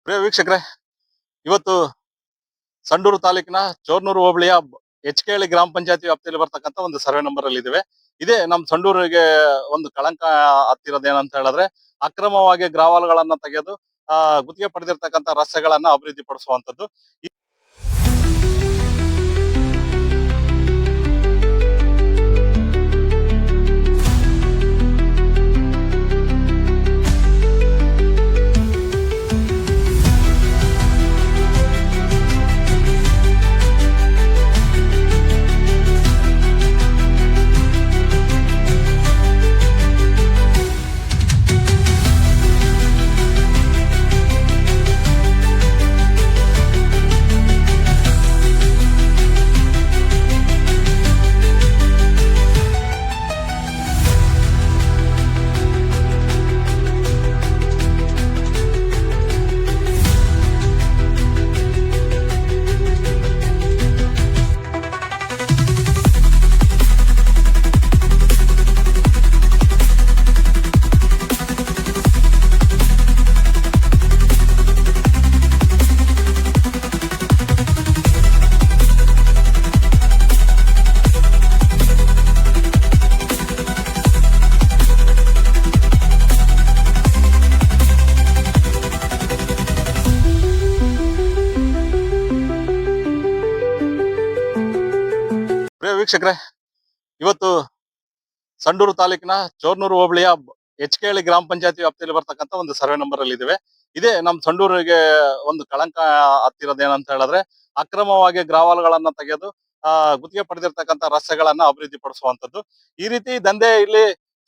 ಪ್ರಿಯ ವೀಕ್ಷಕರೇ, ಇವತ್ತು ಸಂಡೂರು ತಾಲೂಕಿನ ಚೋರ್ನೂರು ಹೋಬಳಿಯ ಹೆಚ್ಕೇಳಿ ಗ್ರಾಮ ಪಂಚಾಯತಿ ವ್ಯಾಪ್ತಿಯಲ್ಲಿ ಬರ್ತಕ್ಕಂಥ ಒಂದು ಸರ್ವೆ ನಂಬರ್ ಅಲ್ಲಿ ಇದ್ದೇವೆ. ಇದೇ ನಮ್ಮ ಸಂಡೂರಿಗೆ ಒಂದು ಕಳಂಕ ಹತ್ತಿರೋದೇನಂತ ಹೇಳಿದ್ರೆ, ಅಕ್ರಮವಾಗಿ ಗ್ರಾವಲ್ಗಳನ್ನ ತೆಗೆದು ಗುತ್ತಿಗೆ ಪಡೆದಿರ್ತಕ್ಕಂಥ ರಸ್ತೆಗಳನ್ನ ಅಭಿವೃದ್ಧಿ ಪಡಿಸುವಂತದ್ದು. ಪ್ರಿಯ ವೀಕ್ಷಕರೇ, ಇವತ್ತು ಸಂಡೂರು ತಾಲೂಕಿನ ಚೋರ್ನೂರು ಹೋಬಳಿಯ ಹೆಚ್ಕೇಳಿ ಗ್ರಾಮ ಪಂಚಾಯತಿ ವ್ಯಾಪ್ತಿಯಲ್ಲಿ ಬರ್ತಕ್ಕಂಥ ಒಂದು ಸರ್ವೆ ನಂಬರ್ ಅಲ್ಲಿ ಇದ್ದೇವೆ. ಇದೇ ನಮ್ಮ ಸಂಡೂರಿಗೆ ಒಂದು ಕಳಂಕ ಹತ್ತಿರೋದೇನಂತ ಹೇಳಿದ್ರೆ, ಅಕ್ರಮವಾಗಿ ಗ್ರಾವಲ್ಗಳನ್ನ ತೆಗೆದು ಗುತ್ತಿಗೆ ಪಡೆದಿರ್ತಕ್ಕಂಥ ರಸ್ತೆಗಳನ್ನ ಅಭಿವೃದ್ಧಿ ಪಡಿಸುವಂತದ್ದು. ಈ ರೀತಿ ದಂಧೆ ಇಲ್ಲಿ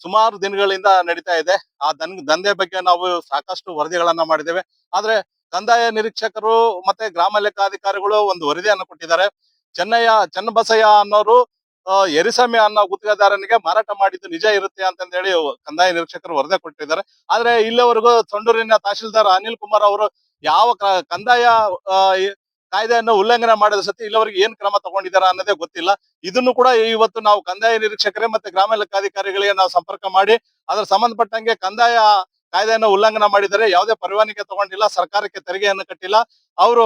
ಸುಮಾರು ದಿನಗಳಿಂದ ನಡೀತಾ ಇದೆ. ಆ ದಂಧೆ ಬಗ್ಗೆ ನಾವು ಸಾಕಷ್ಟು ವರದಿಗಳನ್ನ ಮಾಡಿದ್ದೇವೆ. ಆದ್ರೆ ಕಂದಾಯ ನಿರೀಕ್ಷಕರು ಮತ್ತೆ ಗ್ರಾಮ ಲೆಕ್ಕಾಧಿಕಾರಿಗಳು ಒಂದು ವರದಿಯನ್ನು ಕೊಟ್ಟಿದ್ದಾರೆ. ಚನ್ನಬಸಯ್ಯ ಅನ್ನೋರು ಎರಿಸಮೆ ಅನ್ನೋ ಗುತ್ತಿಗೆದಾರನಿಗೆ ಮಾರಾಟ ಮಾಡಿದ್ದು ನಿಜ ಇರುತ್ತೆ ಅಂತಂದೇಳಿ ಕಂದಾಯ ನಿರೀಕ್ಷಕರು ವರದಿ ಕೊಟ್ಟಿದ್ದಾರೆ. ಆದ್ರೆ ಇಲ್ಲಿವರೆಗೂ ಸಂಡೂರಿನ ತಹಶೀಲ್ದಾರ್ ಅನಿಲ್ ಕುಮಾರ್ ಅವರು ಯಾವ ಕಂದಾಯ ಕಾಯ್ದೆಯನ್ನು ಉಲ್ಲಂಘನೆ ಮಾಡಿದ ಸತಿ ಇಲ್ಲಿವರೆಗೆ ಏನ್ ಕ್ರಮ ತಗೊಂಡಿದ್ದಾರೆ ಅನ್ನೋದೇ ಗೊತ್ತಿಲ್ಲ. ಇದನ್ನು ಕೂಡ ಇವತ್ತು ನಾವು ಕಂದಾಯ ನಿರೀಕ್ಷಕರೇ ಮತ್ತೆ ಗ್ರಾಮ ಲೆಕ್ಕಾಧಿಕಾರಿಗಳಿಗೆ ನಾವು ಸಂಪರ್ಕ ಮಾಡಿ ಅದ್ರ ಸಂಬಂಧಪಟ್ಟಂಗೆ ಕಂದಾಯ ಕಾಯ್ದೆಯನ್ನು ಉಲ್ಲಂಘನೆ ಮಾಡಿದರೆ, ಯಾವುದೇ ಪರವಾನಗಿ ತಗೊಂಡಿಲ್ಲ, ಸರ್ಕಾರಕ್ಕೆ ತೆರಿಗೆಯನ್ನು ಕಟ್ಟಿಲ್ಲ, ಅವರು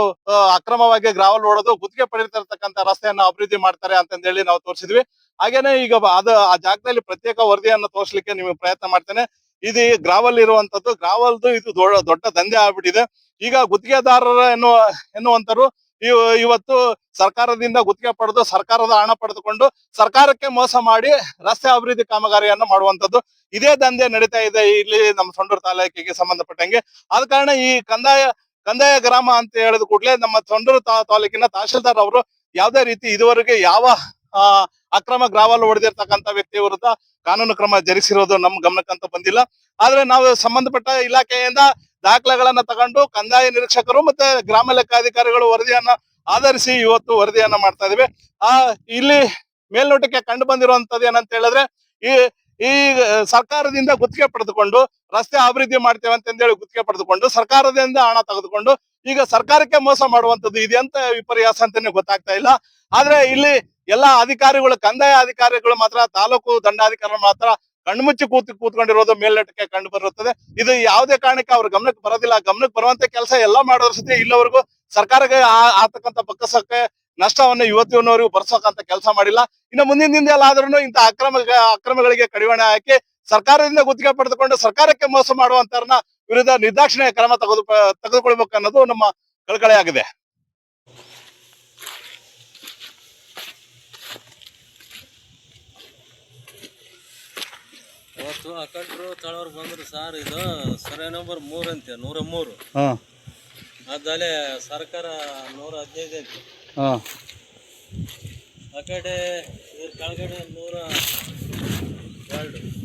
ಅಕ್ರಮವಾಗಿ ಗ್ರಾವಲ್ ಹೊಡೆದು ಗುತ್ತಿಗೆ ಪಡೆದಿರ್ತಕ್ಕಂಥ ರಸ್ತೆಯನ್ನ ಅಭಿವೃದ್ಧಿ ಮಾಡ್ತಾರೆ ಅಂತಂದೇಳಿ ನಾವು ತೋರಿಸಿದ್ವಿ. ಹಾಗೇನೆ ಈಗ ಆ ಜಾಗದಲ್ಲಿ ಪ್ರತ್ಯೇಕ ವರದಿಯನ್ನು ತೋರಿಸಲಿಕ್ಕೆ ನಿಮಗೆ ಪ್ರಯತ್ನ ಮಾಡ್ತೇನೆ. ಇದು ಗ್ರಾವಲ್ ಇರುವಂತದ್ದು, ಗ್ರಾವಲ್ದು ಇದು ದೊಡ್ಡ ದಂಧೆ ಆಗ್ಬಿಟ್ಟಿದೆ. ಈಗ ಗುತ್ತಿಗೆದಾರರ ಎನ್ನುವಂತರು ಇವತ್ತು ಸರ್ಕಾರದಿಂದ ಗುತ್ತಿಗೆ ಪಡೆದು ಸರ್ಕಾರದ ಹಣ ಪಡೆದುಕೊಂಡು ಸರ್ಕಾರಕ್ಕೆ ಮೋಸ ಮಾಡಿ ರಸ್ತೆ ಅಭಿವೃದ್ಧಿ ಕಾಮಗಾರಿಯನ್ನು ಮಾಡುವಂತದ್ದು, ಇದೇ ದಂಧೆ ನಡೀತಾ ಇದೆ ಇಲ್ಲಿ ನಮ್ಮ ಸಂಡೂರು ತಾಲೂಕಿಗೆ ಸಂಬಂಧಪಟ್ಟಂಗೆ. ಆದ ಕಾರಣ ಈ ಕಂದಾಯ ಗ್ರಾಮ ಅಂತ ಹೇಳಿದ ಕೂಡಲೇ ನಮ್ಮ ಸಂಡೂರು ತಾಲೂಕಿನ ತಹಶೀಲ್ದಾರ್ ಅವರು ಯಾವುದೇ ರೀತಿ ಇದುವರೆಗೆ ಯಾವ ಅಕ್ರಮ ಗ್ರಾವಲ್ ಹೊಡೆದಿರ್ತಕ್ಕಂಥ ವ್ಯಕ್ತಿ ವಿರುದ್ಧ ಕಾನೂನು ಕ್ರಮ ಜರುಗಿಸಿರೋದು ನಮ್ಮ ಗಮನಕ್ಕಂತ ಬಂದಿಲ್ಲ. ಆದ್ರೆ ನಾವು ಸಂಬಂಧಪಟ್ಟ ಇಲಾಖೆಯಿಂದ ದಾಖಲೆಗಳನ್ನ ತಗೊಂಡು ಕಂದಾಯ ನಿರೀಕ್ಷಕರು ಮತ್ತೆ ಗ್ರಾಮ ಲೆಕ್ಕಾಧಿಕಾರಿಗಳು ವರದಿಯನ್ನ ಆಧರಿಸಿ ಇವತ್ತು ವರದಿಯನ್ನ ಮಾಡ್ತಾ ಇದೀವಿ. ಇಲ್ಲಿ ಮೇಲ್ನೋಟಕ್ಕೆ ಕಂಡು ಬಂದಿರುವಂತದ್ದು ಏನಂತ ಹೇಳಿದ್ರೆ, ಈ ಸರ್ಕಾರದಿಂದ ಗುತ್ತಿಗೆ ಪಡೆದುಕೊಂಡು ರಸ್ತೆ ಅಭಿವೃದ್ಧಿ ಮಾಡ್ತೇವೆ ಅಂತಂದೇಳಿ ಗುತ್ತಿಗೆ ಪಡೆದುಕೊಂಡು ಸರ್ಕಾರದಿಂದ ಹಣ ತೆಗೆದುಕೊಂಡು ಈಗ ಸರ್ಕಾರಕ್ಕೆ ಮೋಸ ಮಾಡುವಂತದ್ದು ಇದೆಂತ ವಿಪರ್ಯಾಸ ಅಂತಾನೆ ಗೊತ್ತಾಗ್ತಾ ಇಲ್ಲ. ಆದ್ರೆ ಇಲ್ಲಿ ಎಲ್ಲಾ ಅಧಿಕಾರಿಗಳು, ಕಂದಾಯ ಅಧಿಕಾರಿಗಳು ಮಾತ್ರ, ತಾಲೂಕು ದಂಡಾಧಿಕಾರಿಗಳು ಮಾತ್ರ ಕಣ್ಮುಚ್ಚಿ ಕೂತ್ಕೊಂಡಿರೋದು ಮೇಲ್ನೋಟಕ್ಕೆ ಕಂಡು ಬರುತ್ತದೆ. ಇದು ಯಾವುದೇ ಕಾರಣಕ್ಕೆ ಅವ್ರ ಗಮನಕ್ಕೆ ಬರೋದಿಲ್ಲ. ಗಮನಕ್ಕೆ ಬರುವಂತ ಕೆಲಸ ಎಲ್ಲಾ ಮಾಡೋದ್ರ ಸತಿ ಇಲ್ಲವರೆಗೂ ಸರ್ಕಾರಕ್ಕೆ ಆಗ್ತಕ್ಕಂಥ ಬಕ್ಕಸಕ್ಕೆ ನಷ್ಟವನ್ನು ಇವತ್ತಿನವರೆಗೂ ಬರ್ಸೋಕಂತ ಕೆಲಸ ಮಾಡಿಲ್ಲ. ಇನ್ನು ಮುಂದಿನ ದಿನದಲ್ಲಿ ಆದ್ರೂ ಇಂಥ ಅಕ್ರಮಗಳಿಗೆ ಕಡಿವಾಣ ಹಾಕಿ ಸರ್ಕಾರದಿಂದ ಗುತ್ತಿಗೆ ಪಡೆದುಕೊಂಡು ಸರ್ಕಾರಕ್ಕೆ ಮೋಸ ಮಾಡುವಂತವ್ರನ್ನ ವಿರುದ್ಧ ನಿರ್ದಾಕ್ಷಿಣ್ಯ ಕ್ರಮ ತೆಗೆದುಕೊಳ್ಬೇಕು ಅನ್ನೋದು ನಮ್ಮ ಕಳಕಳಿ ಆಗಿದೆ. ಅವತ್ತು ಅಕಟ್ರು ತಳವ್ರು ಬಂದ್ರು ಸರ್, ಇದು ಸರ್ವೆ ನಂಬರ್ 3 ಅಂತೆ, 103. ಅದಾಲೆ ಸರ್ಕಾರ 115 ಅಂತೆ. ಆ ಕಡೆ ಇದ್ರ ಕೆಳಗಡೆ 102.